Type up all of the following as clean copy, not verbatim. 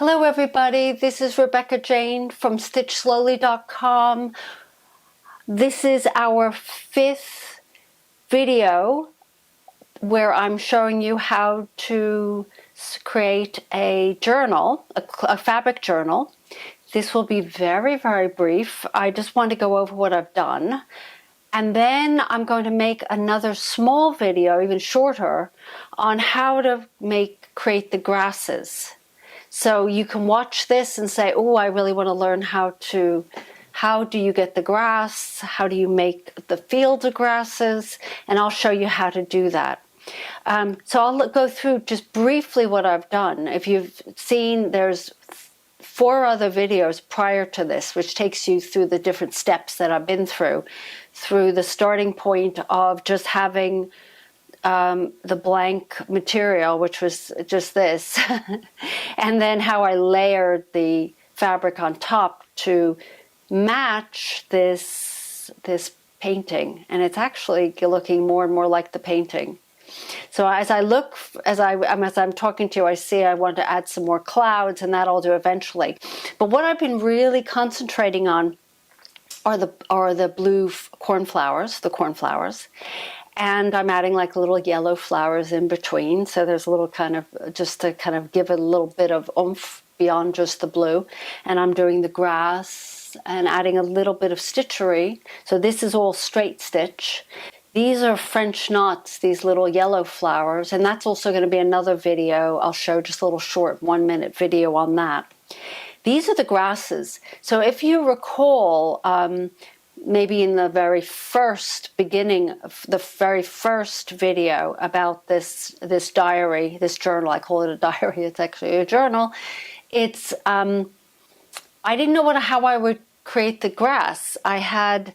Hello everybody, this is Rebecca Jane from StitchSlowly.com. This is our 5th video where I'm showing you how to create a journal, a fabric journal. This will be very, very brief. I just want to go over what I've done. And then I'm going to make another small video, even shorter, on how to create the grasses. So you can watch this and say, oh, I really want to learn how do you get the grass? How do you make the fields of grasses? And I'll show you how to do that. So I'll go through just briefly what I've done. If you've seen, there's 4 other videos prior to this, which takes you through the different steps that I've been through the starting point of just having the blank material, which was just this, and then how I layered the fabric on top to match this painting, and it's actually looking more and more like the painting. So as I'm talking to you, I see I want to add some more clouds, and that I'll do eventually. But what I've been really concentrating on are the blue cornflowers. And I'm adding like little yellow flowers in between. So there's a little kind of, just to kind of give it a little bit of oomph beyond just the blue. And I'm doing the grass and adding a little bit of stitchery. So this is all straight stitch. These are French knots, these little yellow flowers. And that's also going to be another video. I'll show just a little short 1-minute video on that. These are the grasses. So if you recall, maybe in the very first beginning of the very first video about this diary, this journal, I call it a diary, it's actually a journal. It's, I didn't know how I would create the grass. I had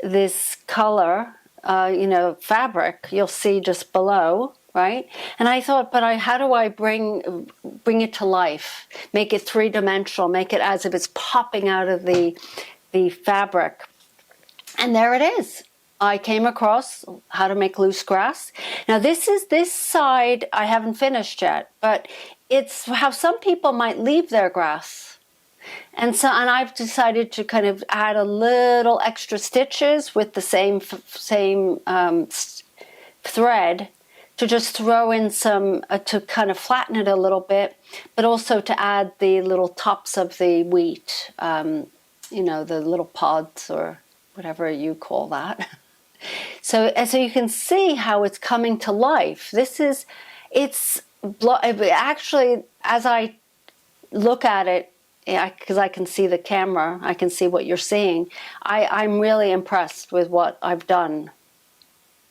this color, fabric, you'll see just below, right? And I thought, but how do I bring it to life, make it 3-dimensional, make it as if it's popping out of the fabric. And there it is. I came across how to make loose grass. Now this side I haven't finished yet, but it's how some people might leave their grass. And I've decided to kind of add a little extra stitches with the same thread to just throw in some, to kind of flatten it a little bit, but also to add the little tops of the wheat, the little pods or whatever you call that. So you can see how it's coming to life. It's actually, as I look at it, because I can see the camera, I can see what you're seeing, I'm really impressed with what I've done.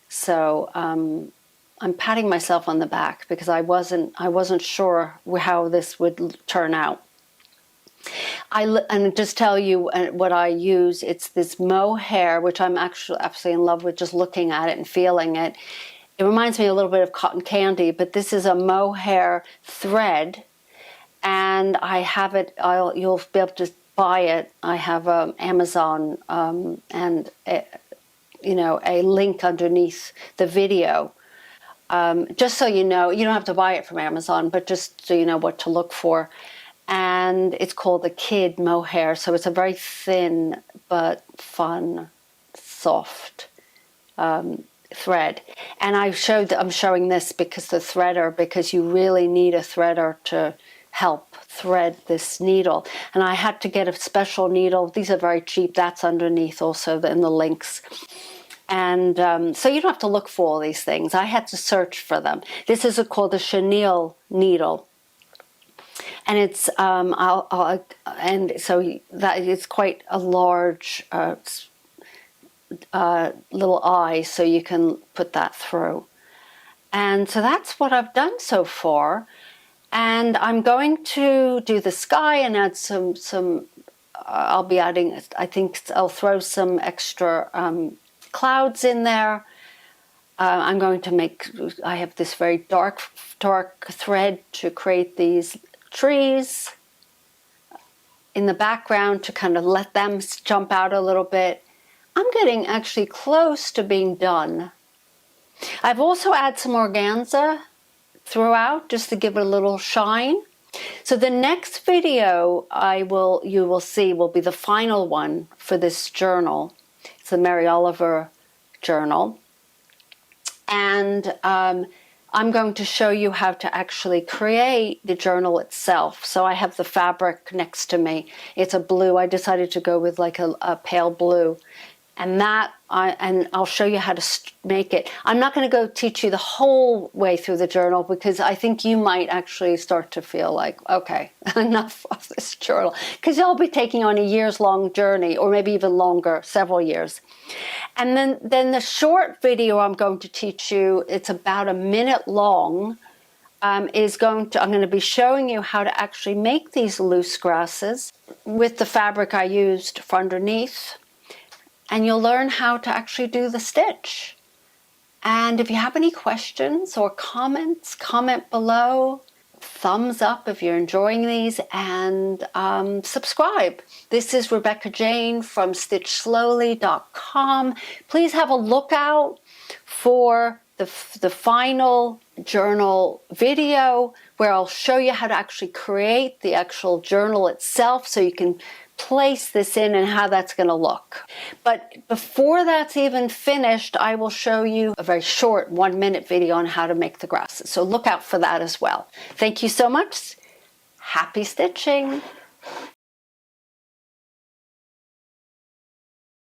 So I'm patting myself on the back because I wasn't sure how this would turn out. And just tell you what I use. It's this mohair, which I'm actually absolutely in love with just looking at it and feeling it. It reminds me a little bit of cotton candy, but this is a mohair thread, and I have it. You'll be able to buy it. I have Amazon and a link underneath the video. Just so you know, you don't have to buy it from Amazon, but just so you know what to look for. And it's called the Kid Mohair, so it's a very thin but fun, soft thread. And I'm showing this because you really need a threader to help thread this needle. And I had to get a special needle. These are very cheap. That's underneath also in the links. And so you don't have to look for all these things. I had to search for them. This is called a chenille needle. And it's and so that it's quite a large little eye, so you can put that through. And so that's what I've done so far. And I'm going to do the sky and add some. I'll be adding. I think I'll throw some extra clouds in there. I'm going to make. I have this very dark thread to create these trees in the background to kind of let them jump out a little bit. I'm getting actually close to being done. I've also added some organza throughout just to give it a little shine. So the next video you will see will be the final one for this journal. It's the Mary Oliver journal. And I'm going to show you how to actually create the journal itself. So I have the fabric next to me. It's a blue. I decided to go with like a pale blue. And I'll show you how to make it. I'm not going to go teach you the whole way through the journal, because I think you might actually start to feel like, okay, enough of this journal, because you'll be taking on a years-long journey, or maybe even longer, several years. And then the short video I'm going to teach you, it's about a minute long, I'm going to be showing you how to actually make these loose grasses with the fabric I used for underneath. And you'll learn how to actually do the stitch. And if you have any questions or comments, comment below. Thumbs up if you're enjoying these, and subscribe. This is Rebecca Jane from StitchSlowly.com. Please have a look out for the final journal video, where I'll show you how to actually create the actual journal itself, so you can place this in and how that's going to look. But before that's even finished, I will show you a very short 1-minute video on how to make the grasses. So look out for that as well. Thank you so much. Happy stitching.